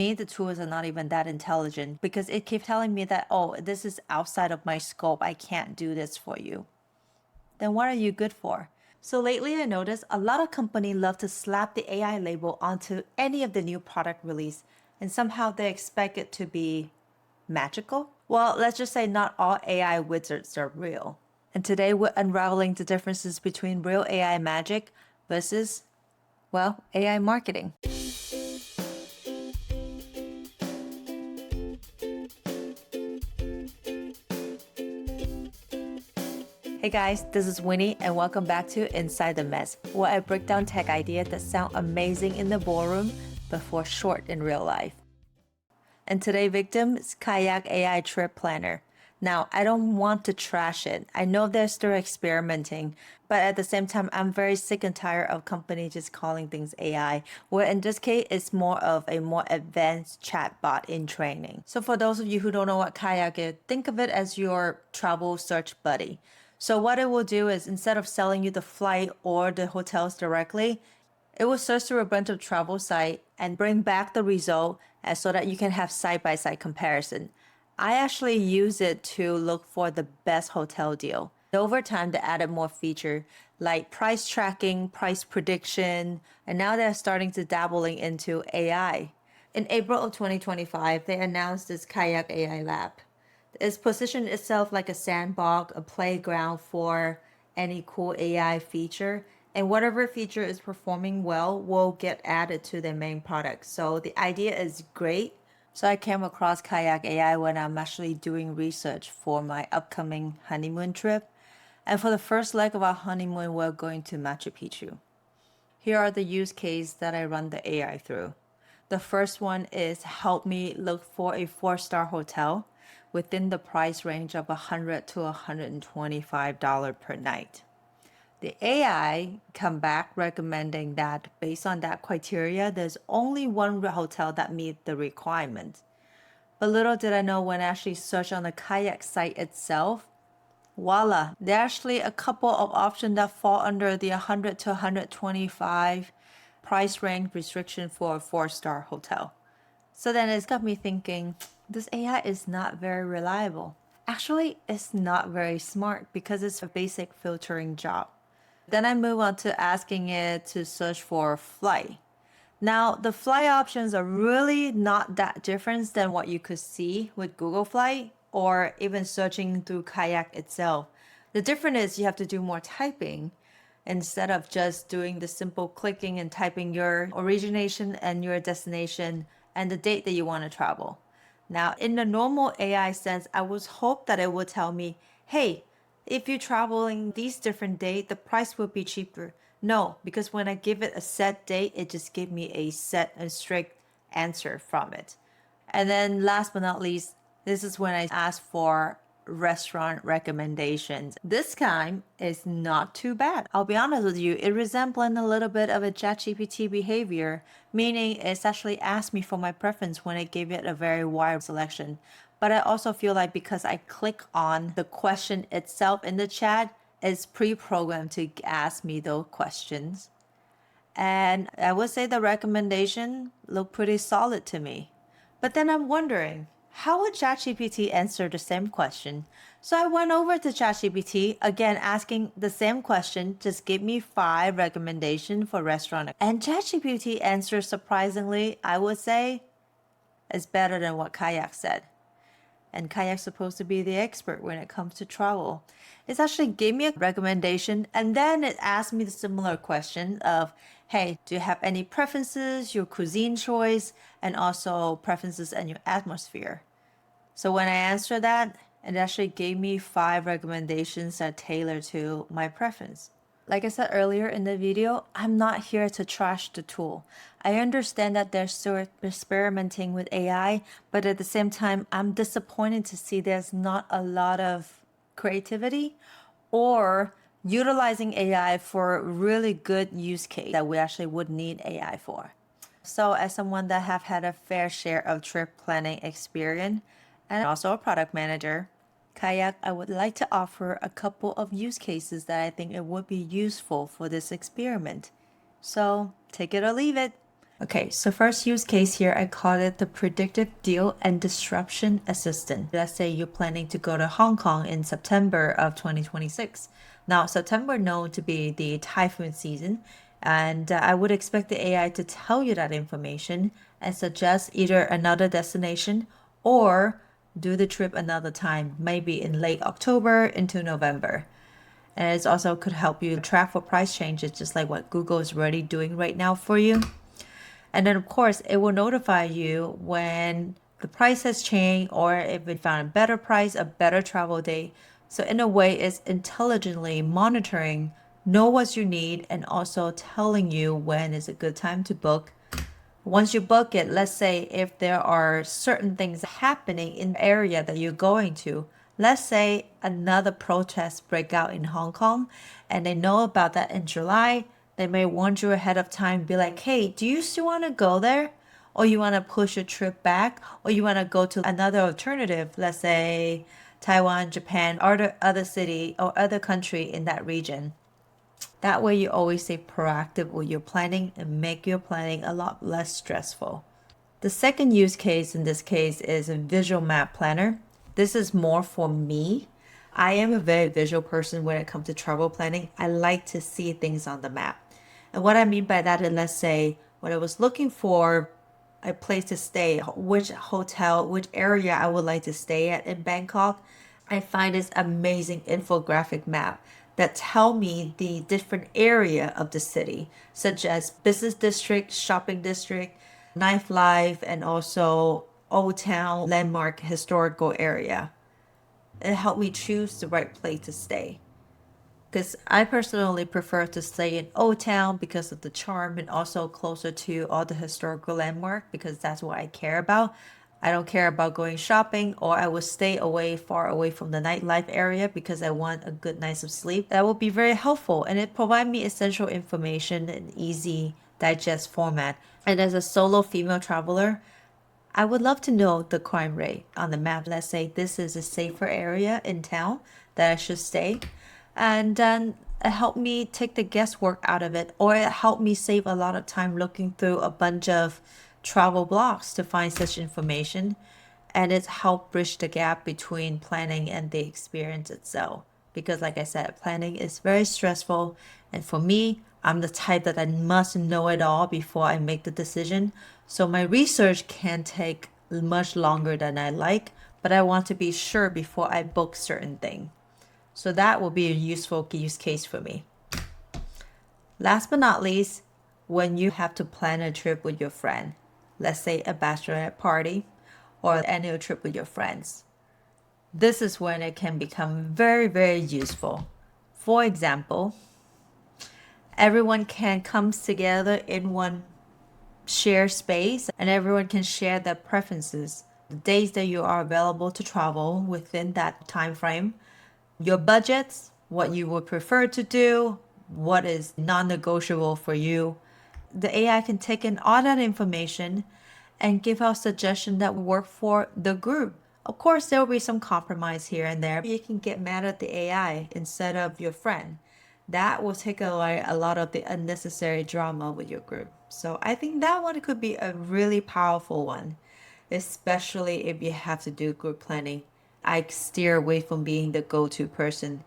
me, the tools are not even that intelligent because it keeps telling me that, oh, this is outside of my scope. I can't do this for you. Then what are you good for? So lately I noticed a lot of companies love to slap the AI label onto any of the new product release, and somehow they expect it to be magical. Well, let's just say not all AI wizards are real. And today we're unraveling the differences between real AI magic versus, well, AI marketing. Hey guys, this is Winnie and welcome back to Inside the Mess, where I break down tech ideas that sound amazing in the boardroom but fall short in real life. And today's victim is Kayak AI Trip Planner. Now, I don't want to trash it. I know they're still experimenting, but at the same time, I'm very sick and tired of companies just calling things AI, where in this case, it's more of a more advanced chatbot in training. So for those of you who don't know what Kayak is, think of it as your travel search buddy. So what it will do is instead of selling you the flight or the hotels directly, it will search through a bunch of travel sites and bring back the result so that you can have side-by-side comparison. I actually use it to look for the best hotel deal. Over time, they added more feature like price tracking, price prediction, and now they're starting to dabbling into AI. In April of 2025, they announced this Kayak AI lab. It's positioned itself like a sandbox, a playground for any cool AI feature. And whatever feature is performing well will get added to their main product. So the idea is great. So I came across Kayak AI when I'm actually doing research for my upcoming honeymoon trip. And for the first leg of our honeymoon, we're going to Machu Picchu. Here are the use cases that I run the AI through. The first one is help me look for a 4-star hotel within the price range of $100 to $125 per night. The AI come back recommending that based on that criteria, there's only one hotel that meets the requirement. But little did I know when I actually searched on the Kayak site itself, voila, there are actually a couple of options that fall under the 100 to 125 price range restriction for a 4-star hotel. So then it's got me thinking, this AI is not very reliable. Actually, it's not very smart because it's a basic filtering job. Then I move on to asking it to search for flight. Now, the flight options are really not that different than what you could see with Google Flight or even searching through Kayak itself. The difference is you have to do more typing instead of just doing the simple clicking and typing your origination and your destination and the date that you want to travel. Now, in the normal AI sense, I would hope that it would tell me, hey, if you're traveling these different dates, the price will be cheaper. No, because when I give it a set date, it just gives me a set and strict answer from it. And then last but not least, this is when I ask for restaurant recommendations. This time is not too bad. I'll be honest with you, it resembles a little bit of a ChatGPT behavior, meaning it's actually asked me for my preference when I gave it a very wide selection. But I also feel like because I click on the question itself in the chat, it's pre-programmed to ask me those questions. And I would say the recommendation look pretty solid to me. But then I'm wondering, how would ChatGPT answer the same question? So I went over to ChatGPT, again asking the same question, just give me 5 recommendations for restaurant. And ChatGPT answers surprisingly, I would say, is better than what Kayak said. And Kayak's supposed to be the expert when it comes to travel. It actually gave me a recommendation and then it asked me the similar question of, hey, do you have any preferences, your cuisine choice, and also preferences and your atmosphere? So when I answered that, it actually gave me 5 recommendations that tailor to my preference. Like I said earlier in the video, I'm not here to trash the tool. I understand that they're still experimenting with AI, but at the same time, I'm disappointed to see there's not a lot of creativity or utilizing AI for really good use case that we actually would need AI for. So as someone that have had a fair share of trip planning experience and also a product manager, Kayak, I would like to offer a couple of use cases that I think it would be useful for this experiment. So take it or leave it. Okay, so first use case here, I call it the predictive deal and disruption assistant. Let's say you're planning to go to Hong Kong in September of 2026. Now, September known to be the typhoon season, and I would expect the AI to tell you that information and suggest either another destination or do the trip another time, maybe in late October into November. And it also could help you track for price changes, just like what Google is already doing right now for you. And then, of course, it will notify you when the price has changed or if it found a better price, a better travel date. So, in a way, it's intelligently monitoring, know what you need, and also telling you when is a good time to book. Once you book it, let's say if there are certain things happening in the area that you're going to, let's say another protest break out in Hong Kong and they know about that in July, they may warn you ahead of time, be like, hey, do you still want to go there? Or you want to push your trip back? Or you want to go to another alternative, let's say Taiwan, Japan, or the other city or other country in that region. That way, you always stay proactive with your planning and make your planning a lot less stressful. The second use case in this case is a visual map planner. This is more for me. I am a very visual person when it comes to travel planning. I like to see things on the map. And what I mean by that is, let's say, when I was looking for a place to stay, which hotel, which area I would like to stay at in Bangkok, I find this amazing infographic map that tell me the different area of the city, such as business district, shopping district, nightlife, and also old town, landmark, historical area. It helped me choose the right place to stay. Because I personally prefer to stay in Old Town because of the charm and also closer to all the historical landmark because that's what I care about. I don't care about going shopping or I will stay away far away from the nightlife area because I want a good night of sleep. That will be very helpful and it provides me essential information in easy digest format. And as a solo female traveler, I would love to know the crime rate on the map. Let's say this is a safer area in town that I should stay. And then it helped me take the guesswork out of it, or it helped me save a lot of time looking through a bunch of travel blogs to find such information. And it's helped bridge the gap between planning and the experience itself. Because, like I said, planning is very stressful. And for me, I'm the type that I must know it all before I make the decision. So my research can take much longer than I like, but I want to be sure before I book certain thing. So that will be a useful use case for me. Last but not least, when you have to plan a trip with your friend, let's say a bachelorette party or an annual trip with your friends. This is when it can become very, very useful. For example, everyone can come together in one shared space and everyone can share their preferences, the days that you are available to travel within that time frame, your budgets, what you would prefer to do, what is non-negotiable for you. The AI can take in all that information and give out suggestions that work for the group. Of course, there will be some compromise here and there. You can get mad at the AI instead of your friend. That will take away a lot of the unnecessary drama with your group. So I think that one could be a really powerful one, especially if you have to do group planning. I steer away from being the go-to person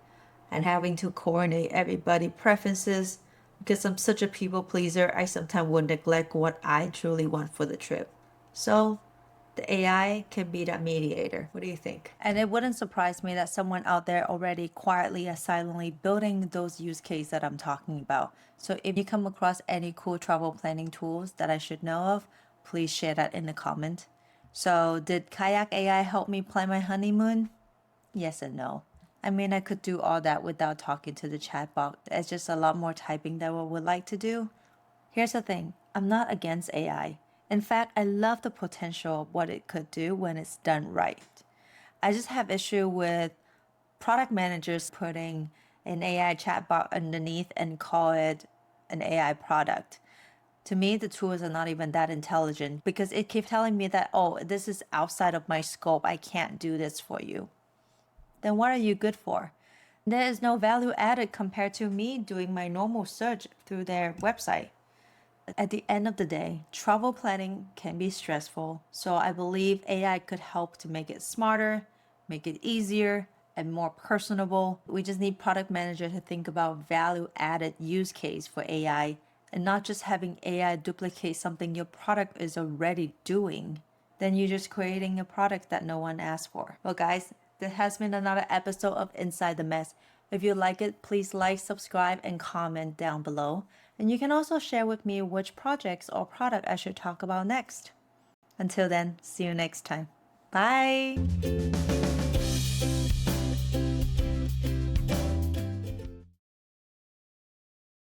and having to coordinate everybody's preferences because I'm such a people pleaser. I sometimes would neglect what I truly want for the trip. So the AI can be that mediator. What do you think? And it wouldn't surprise me that someone out there already quietly and silently building those use cases that I'm talking about. So if you come across any cool travel planning tools that I should know of, please share that in the comment. So did Kayak AI help me plan my honeymoon? Yes and no. I mean, I could do all that without talking to the chatbot. It's just a lot more typing than I would like to do. Here's the thing, I'm not against AI. In fact, I love the potential of what it could do when it's done right. I just have issue with product managers putting an AI chatbot underneath and call it an AI product. To me, the tools are not even that intelligent because it keeps telling me that, oh, this is outside of my scope. I can't do this for you. Then what are you good for? There is no value added compared to me doing my normal search through their website. At the end of the day, travel planning can be stressful, so I believe AI could help to make it smarter, make it easier, and more personable. We just need product manager to think about value added use case for AI and not just having AI duplicate something your product is already doing. Then you're just creating a product that no one asked for. Well, guys, this has been another episode of Inside the Mess. If you like it, please like, subscribe, and comment down below. And you can also share with me which projects or product I should talk about next. Until then, see you next time. Bye!